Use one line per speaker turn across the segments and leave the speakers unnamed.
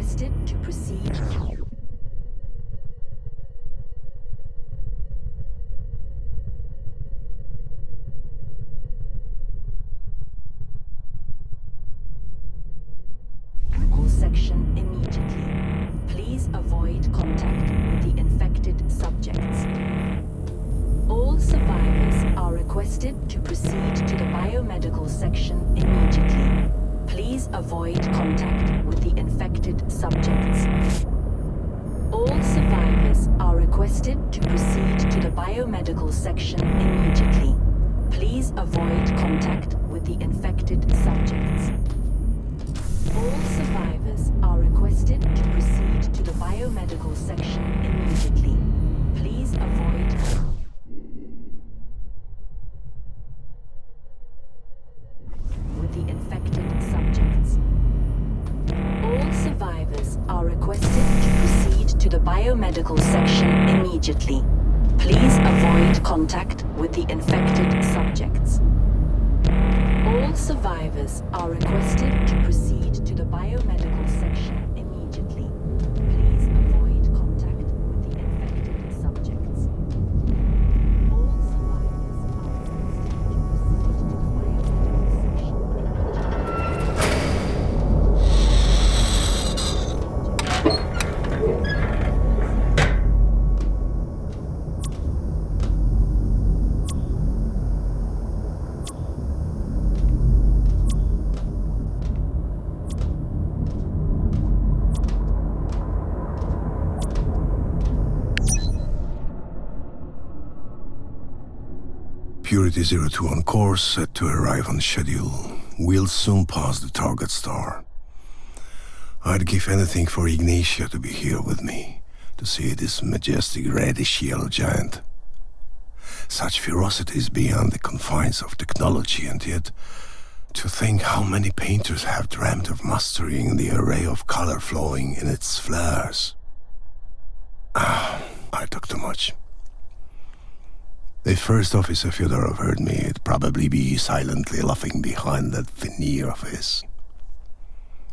requested to proceed. Section immediately. Please avoid contact with the infected subjects. All survivors are requested to proceed to the biomedical section immediately. Please avoid contact with the infected subjects. All survivors are requested to proceed to the biomedical section immediately. Please avoid contact with the infected subjects. All survivors are requested to proceed to the biomedical section immediately. Please avoid with the infected subjects. All survivors are requested to proceed to the biomedical section immediately. Please avoid contact with the infected subjects. All survivors are requested to proceed to the biomedical section immediately. Please avoid contact with the infected subjects. All survivors are requested to proceed to the
Purity 02 on course, set to arrive on schedule. We'll soon pass the target star. I'd give anything for Ignatia to be here with me, to see this majestic reddish yellow giant. Such ferocity is beyond the confines of technology, and yet, to think how many painters have dreamt of mastering the array of color flowing in its flares. I talk too much. If First Officer Fyodorov heard me, he'd probably be silently laughing behind that veneer of his.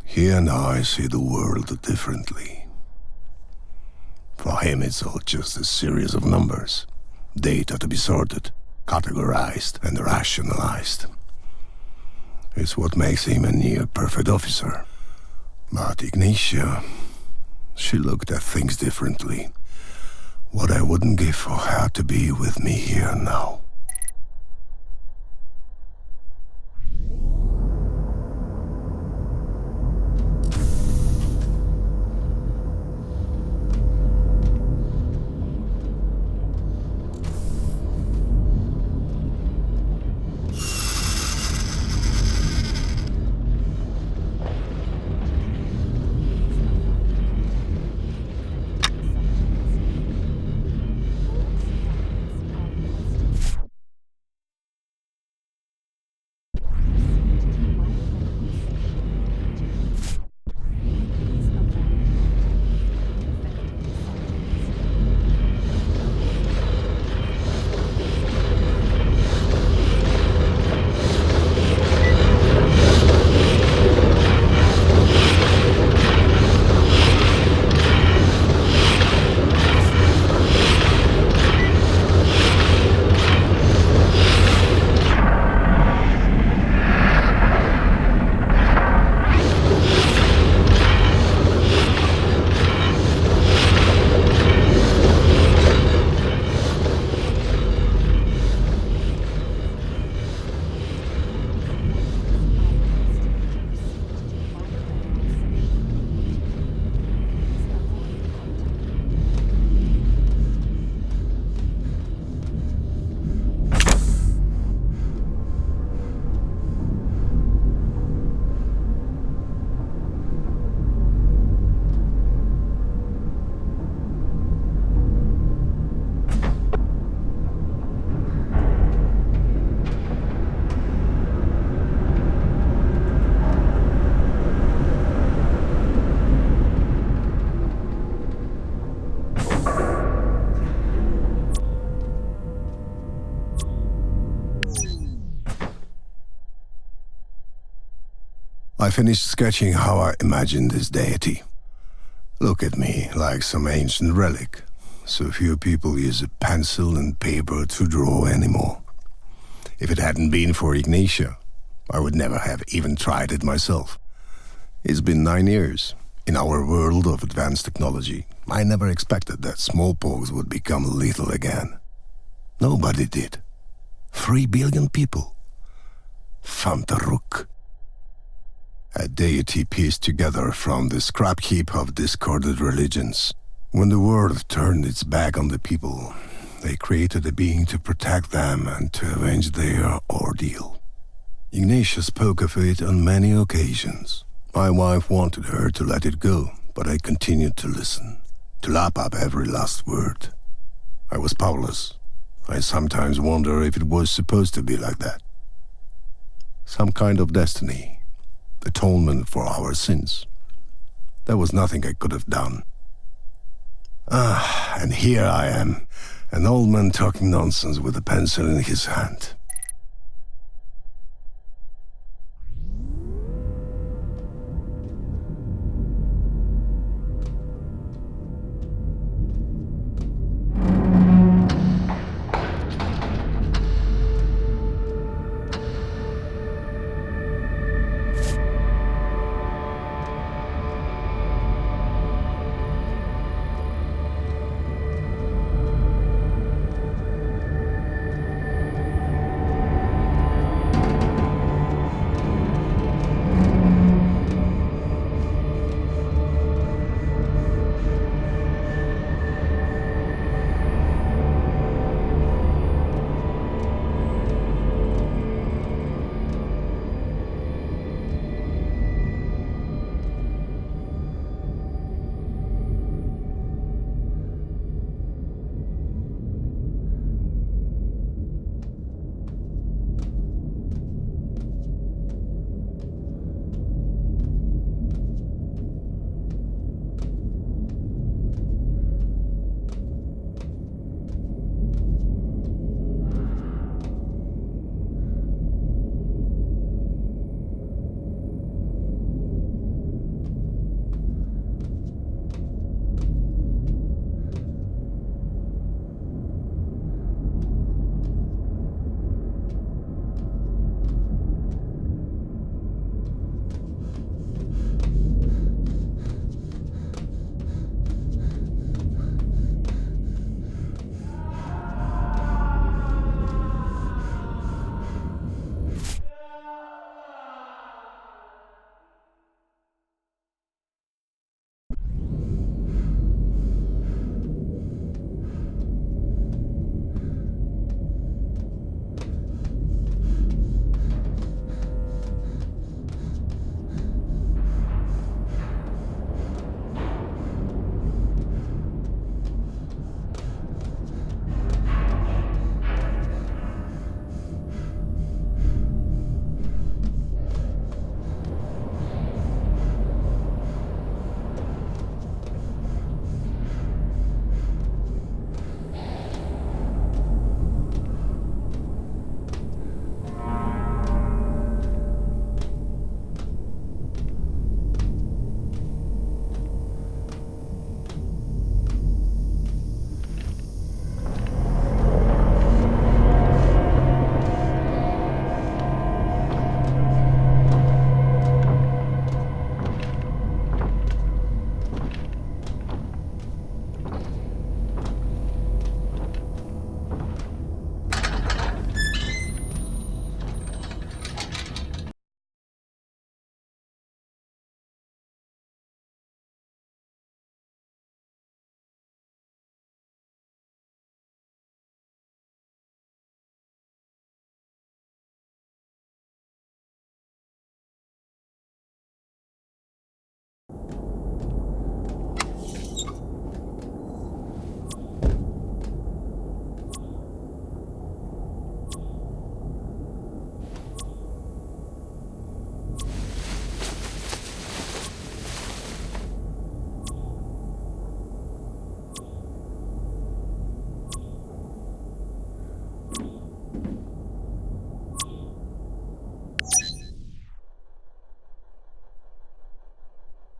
He and I see the world differently. For him, it's all just a series of numbers, data to be sorted, categorized, and rationalized. It's what makes him a near-perfect officer. But Ignatia, she looked at things differently. What I wouldn't give for her to be with me here now. I finished sketching how I imagined this deity. Look at me like some ancient relic. So few people use a pencil and paper to draw anymore. If it hadn't been for Ignatia, I would never have even tried it myself. It's been 9 years. In our world of advanced technology, I never expected that smallpox would become lethal again. Nobody did. 3 billion people. Phantaruk. A deity pieced together from the scrap heap of discarded religions. When the world turned its back on the people, they created a being to protect them and to avenge their ordeal. Ignatia spoke of it on many occasions. My wife wanted her to let it go, but I continued to listen, to lap up every last word. I was powerless. I sometimes wonder if it was supposed to be like that. Some kind of destiny, atonement for our sins. There was nothing I could have done. And here I am, an old man talking nonsense with a pencil in his hand.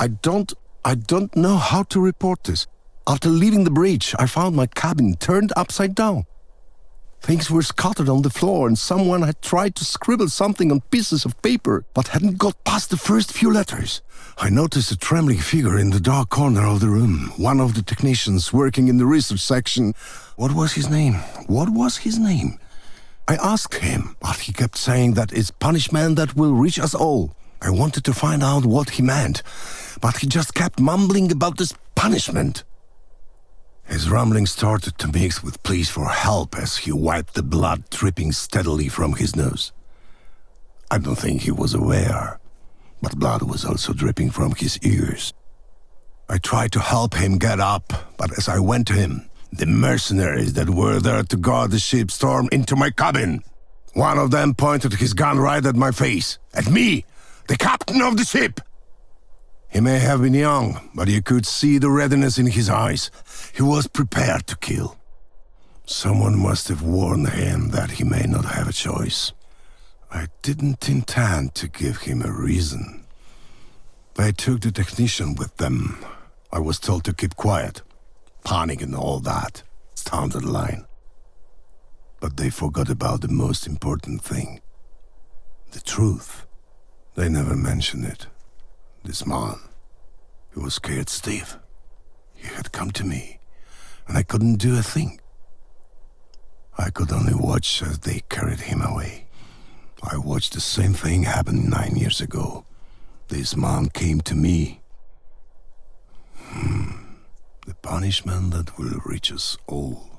I don't I don't know how to report this. After leaving the breach, I found my cabin turned upside down. Things were scattered on the floor, and someone had tried to scribble something on pieces of paper, but hadn't got past the first few letters. I noticed a trembling figure in the dark corner of the room, one of the technicians working in the research section. What was his name? What was his name? I asked him, but he kept saying that it's punishment that will reach us all. I wanted to find out what he meant, but he just kept mumbling about this punishment. His rumbling started to mix with pleas for help as he wiped the blood dripping steadily from his nose. I don't think he was aware, but blood was also dripping from his ears. I tried to help him get up, but as I went to him, the mercenaries that were there to guard the ship stormed into my cabin. One of them pointed his gun right at my face, at me, the captain of the ship. He may have been young, but you could see the readiness in his eyes. He was prepared to kill. Someone must have warned him that he may not have a choice. I didn't intend to give him a reason. They took the technician with them. I was told to keep quiet. Panic and all that. Standard line. But they forgot about the most important thing. The truth. They never mentioned it. This man, he was scared stiff. He had come to me, and I couldn't do a thing. I could only watch as they carried him away. I watched the same thing happen 9 years ago. This man came to me. The punishment that will reach us all.